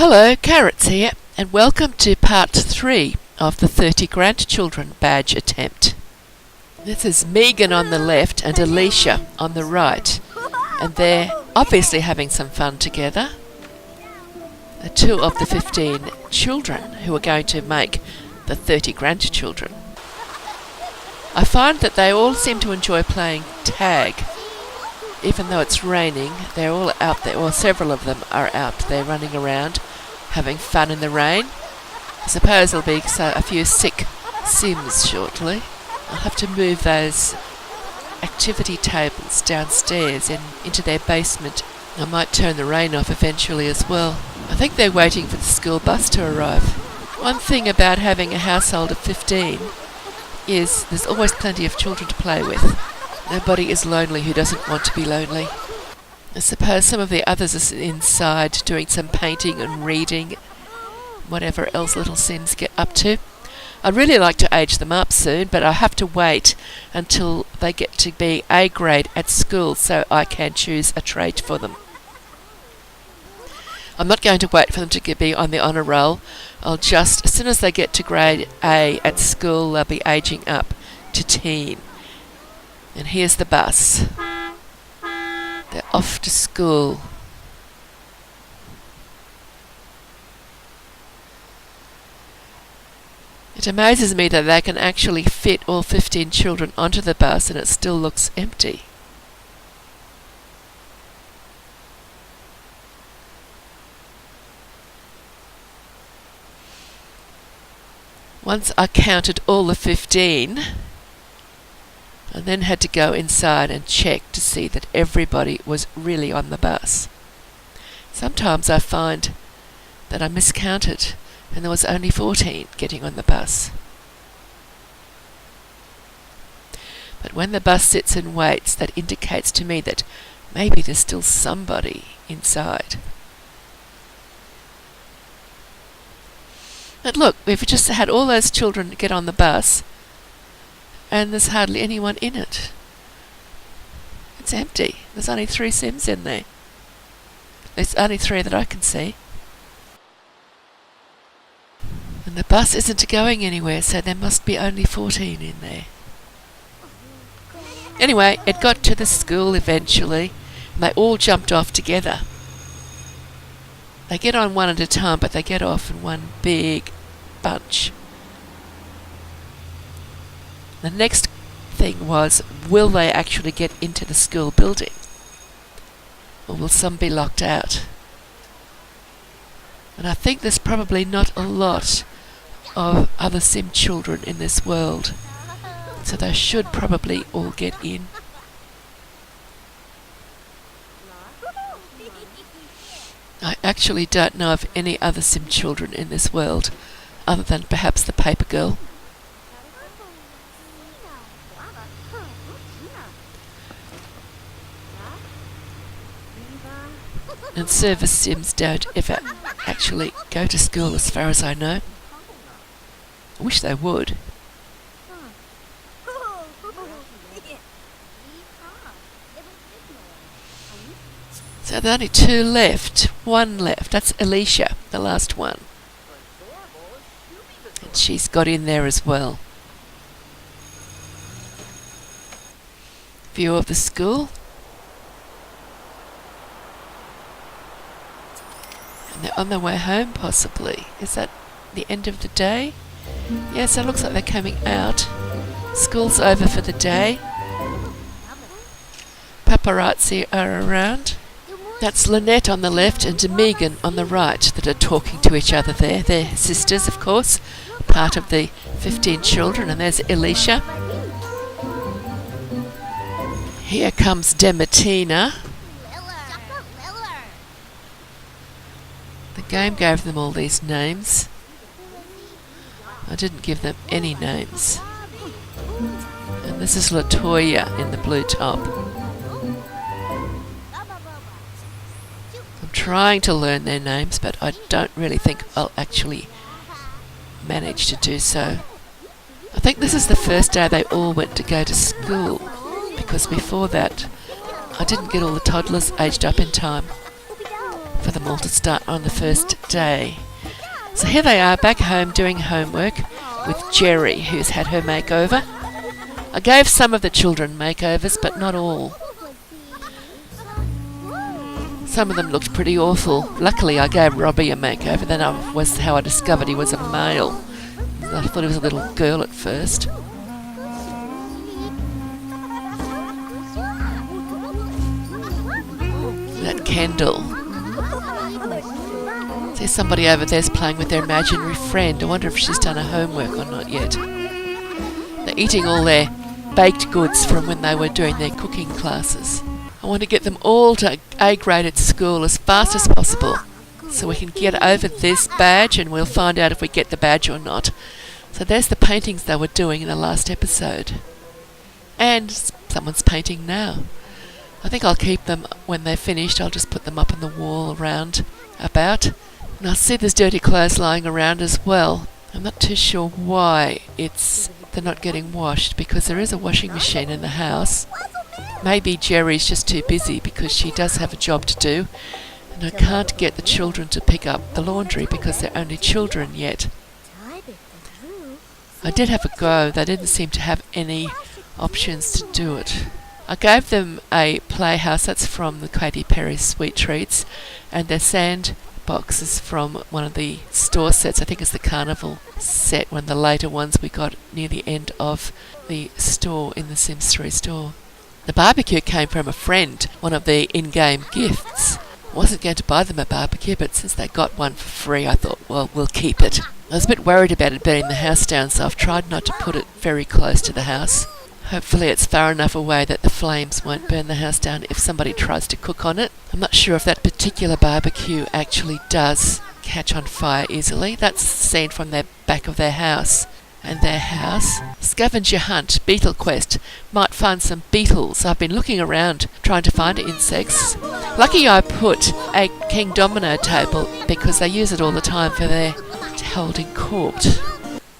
Hello, Carrots here, and welcome to part 3 of the 30 Grandchildren badge attempt. This is Megan on the left and Alicia on the right, and they're obviously having some fun together. The 2 of the 15 children who are going to make the 30 grandchildren. I find that they all seem to enjoy playing tag. Even though it's raining, they're all out there, or several of them are out there running around, having fun in the rain. I suppose there'll be a few sick Sims shortly. I'll have to move those activity tables downstairs into their basement. I might turn the rain off eventually as well. I think they're waiting for the school bus to arrive. One thing about having a household of 15 is there's always plenty of children to play with. Nobody is lonely who doesn't want to be lonely. I suppose some of the others are inside doing some painting and reading, whatever else little Sims get up to. I'd really like to age them up soon, but I have to wait until they get to be A grade at school so I can choose a trait for them. I'm not going to wait for them to be on the honour roll. I'll just, as soon as they get to grade A at school, they'll be aging up to teen. And here's the bus. They're off to school. It amazes me that they can actually fit all 15 children onto the bus and it still looks empty. Once I counted all the 15, I then had to go inside and check to see that everybody was really on the bus. Sometimes I find that I miscounted and there was only 14 getting on the bus. But when the bus sits and waits, that indicates to me that maybe there's still somebody inside. But look, we've just had all those children get on the bus and there's hardly anyone in it. It's empty. There's only 3 Sims in there. There's only 3 that I can see. And the bus isn't going anywhere, so there must be only 14 in there. Anyway, it got to the school eventually, and they all jumped off together. They get on one at a time, but they get off in one big bunch. The next thing was, will they actually get into the school building? Or will some be locked out? And I think there's probably not a lot of other Sim children in this world, so they should probably all get in. I actually don't know of any other Sim children in this world, other than perhaps the paper girl. And service Sims don't ever actually go to school as far as I know. I wish they would. So there are only 2 left. 1 left. That's Alicia, the last one. And she's got in there as well. View of the school. And they're on their way home, possibly. Is that the end of the day? Yes, it looks like they're coming out. School's over for the day. Paparazzi are around. That's Lynette on the left and Megan on the right that are talking to each other there. They're sisters, of course, part of the 15 children. And there's Alicia. Here comes Demartina. The game gave them all these names. I didn't give them any names. And this is Latoya in the blue top. I'm trying to learn their names, but I don't really think I'll actually manage to do so. I think this is the first day they all went to go to school, because before that I didn't get all the toddlers aged up in time. for them all to start on the first day. So here they are back home doing homework with Jerry, who's had her makeover. I gave some of the children makeovers, but not all. Some of them looked pretty awful. Luckily I gave Robbie a makeover, then was how I discovered he was a male. I thought he was a little girl at first. That Kendall. There's somebody over there's playing with their imaginary friend. I wonder if she's done her homework or not yet. They're eating all their baked goods from when they were doing their cooking classes. I want to get them all to A grade at school as fast as possible so we can get over this badge and we'll find out if we get the badge or not. So there's the paintings they were doing in the last episode. And someone's painting now. I think I'll keep them when they're finished. I'll just put them up on the wall around about. And I see there's dirty clothes lying around as well. I'm not too sure why they're not getting washed, because there is a washing machine in the house. Maybe Jerry's just too busy because she does have a job to do, and I can't get the children to pick up the laundry because they're only children yet. I did have a go. They didn't seem to have any options to do it. I gave them a playhouse. That's from the Katy Perry Sweet Treats, and their sand boxes from one of the store sets. I think it's the Carnival set, one of the later ones we got near the end of the store in the Sims 3 store. The barbecue came from a friend, one of the in-game gifts. I wasn't going to buy them a barbecue, but since they got one for free, I thought, well, we'll keep it. I was a bit worried about it burning the house down, so I've tried not to put it very close to the house. Hopefully it's far enough away that the flames won't burn the house down if somebody tries to cook on it. I'm not sure if that particular barbecue actually does catch on fire easily. That's seen from the back of their house. And their house. Scavenger hunt, beetle quest. Might find some beetles. I've been looking around trying to find insects. Lucky I put a King Domino table because they use it all the time for their holding court.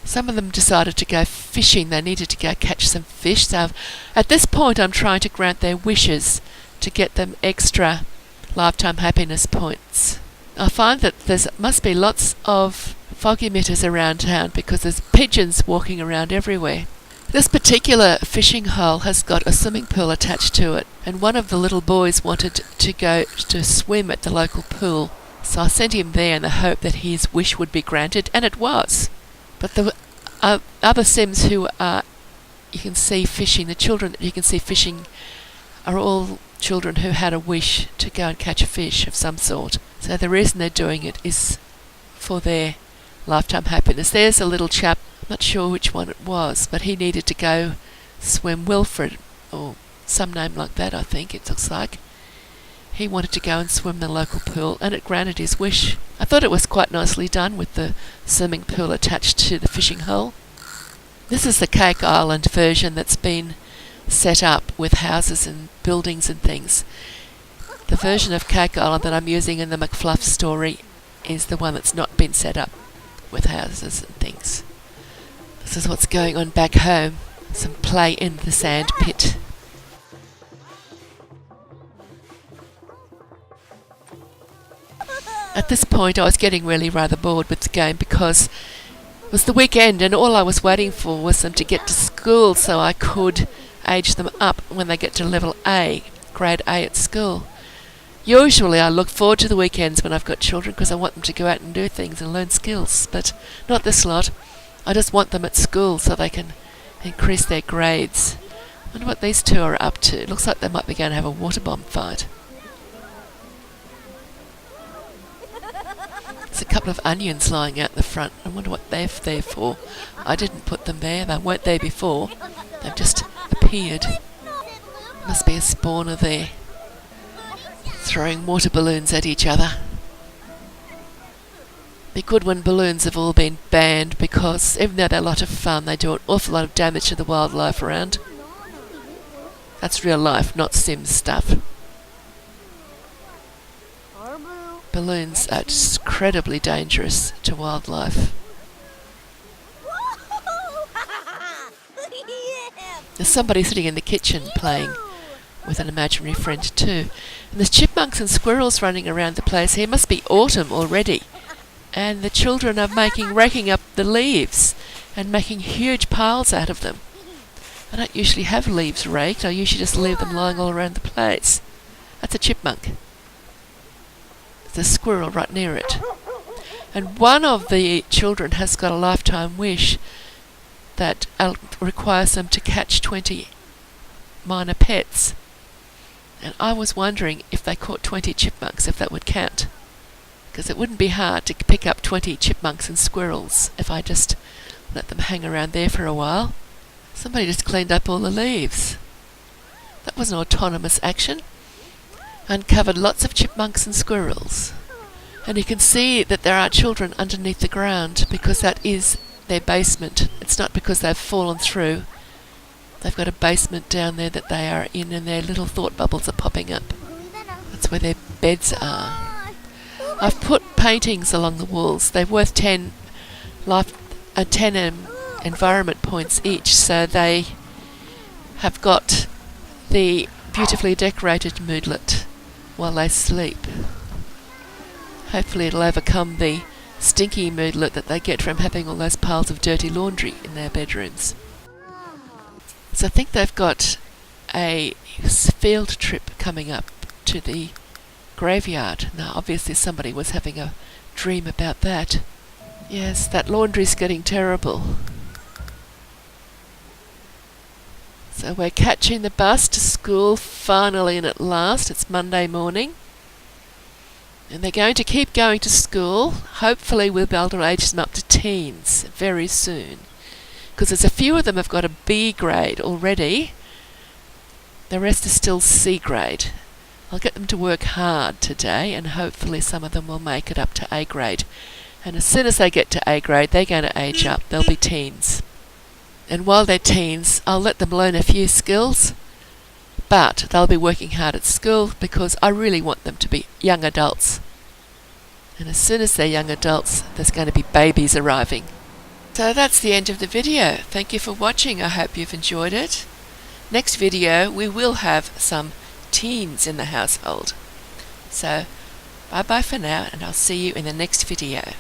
Some of them decided to go fishing. They needed to go catch some fish. So at this point I'm trying to grant their wishes to get them extra lifetime happiness points. I find that there must be lots of fog emitters around town because there's pigeons walking around everywhere. This particular fishing hole has got a swimming pool attached to it, and one of the little boys wanted to go to swim at the local pool. So I sent him there in the hope that his wish would be granted, and it was. But the other Sims who you can see fishing, the children that you can see fishing are all children who had a wish to go and catch a fish of some sort. So the reason they're doing it is for their lifetime happiness. There's a little chap, I'm not sure which one it was, but he needed to go swim. Wilfred, or some name like that I think it looks like. He wanted to go and swim in the local pool, and it granted his wish. I thought it was quite nicely done with the swimming pool attached to the fishing hole. This is the Cake Island version that's been set up with houses and buildings and things. The version of Cake Island that I'm using in the McFluff story is the one that's not been set up with houses and things. This is what's going on back home. Some play in the sand pit. At this point I was getting really rather bored with the game because it was the weekend and all I was waiting for was them to get to school so I could age them up when they get to level A, grade A at school. Usually I look forward to the weekends when I've got children because I want them to go out and do things and learn skills, but not this lot. I just want them at school so they can increase their grades. I wonder what these two are up to. It looks like they might be going to have a water bomb fight. There's a couple of onions lying out the front. I wonder what they're there for. I didn't put them there. They weren't there before. They've just appeared. Must be a spawner there. Throwing water balloons at each other. Be good when balloons have all been banned because even though they're a lot of fun, they do an awful lot of damage to the wildlife around. That's real life, not Sims stuff. Balloons are just incredibly dangerous to wildlife. There's somebody sitting in the kitchen playing with an imaginary friend too. And there's chipmunks and squirrels running around the place here. It must be autumn already. And the children are raking up the leaves and making huge piles out of them. I don't usually have leaves raked. I usually just leave them lying all around the place. That's a chipmunk. There's a squirrel right near it. And one of the children has got a lifetime wish that requires them to catch 20 minor pets. And I was wondering if they caught 20 chipmunks, if that would count. Because it wouldn't be hard to pick up 20 chipmunks and squirrels if I just let them hang around there for a while. Somebody just cleaned up all the leaves. That was an autonomous action. Uncovered lots of chipmunks and squirrels. And you can see that there are children underneath the ground because that is their basement. It's not because they've fallen through. They've got a basement down there that they are in, and their little thought bubbles are popping up. That's where their beds are. I've put paintings along the walls. They're worth 10 environment points each, so they have got the beautifully decorated moodlet while they sleep. Hopefully it'll overcome the stinky moodlet that they get from having all those piles of dirty laundry in their bedrooms. So I think they've got a field trip coming up to the graveyard. Now obviously somebody was having a dream about that. Yes, that laundry's getting terrible. So we're catching the bus to school finally and at last. It's Monday morning. And they're going to keep going to school. Hopefully we'll be able to age them up to teens very soon. Because there's a few of them have got a B grade already. The rest are still C grade. I'll get them to work hard today, and hopefully some of them will make it up to A grade. And as soon as they get to A grade, they're going to age up. They'll be teens. And while they're teens, I'll let them learn a few skills, but they'll be working hard at school because I really want them to be young adults. And as soon as they're young adults, there's going to be babies arriving. So that's the end of the video. Thank you for watching. I hope you've enjoyed it. Next video, we will have some teens in the household. So, bye-bye for now, and I'll see you in the next video.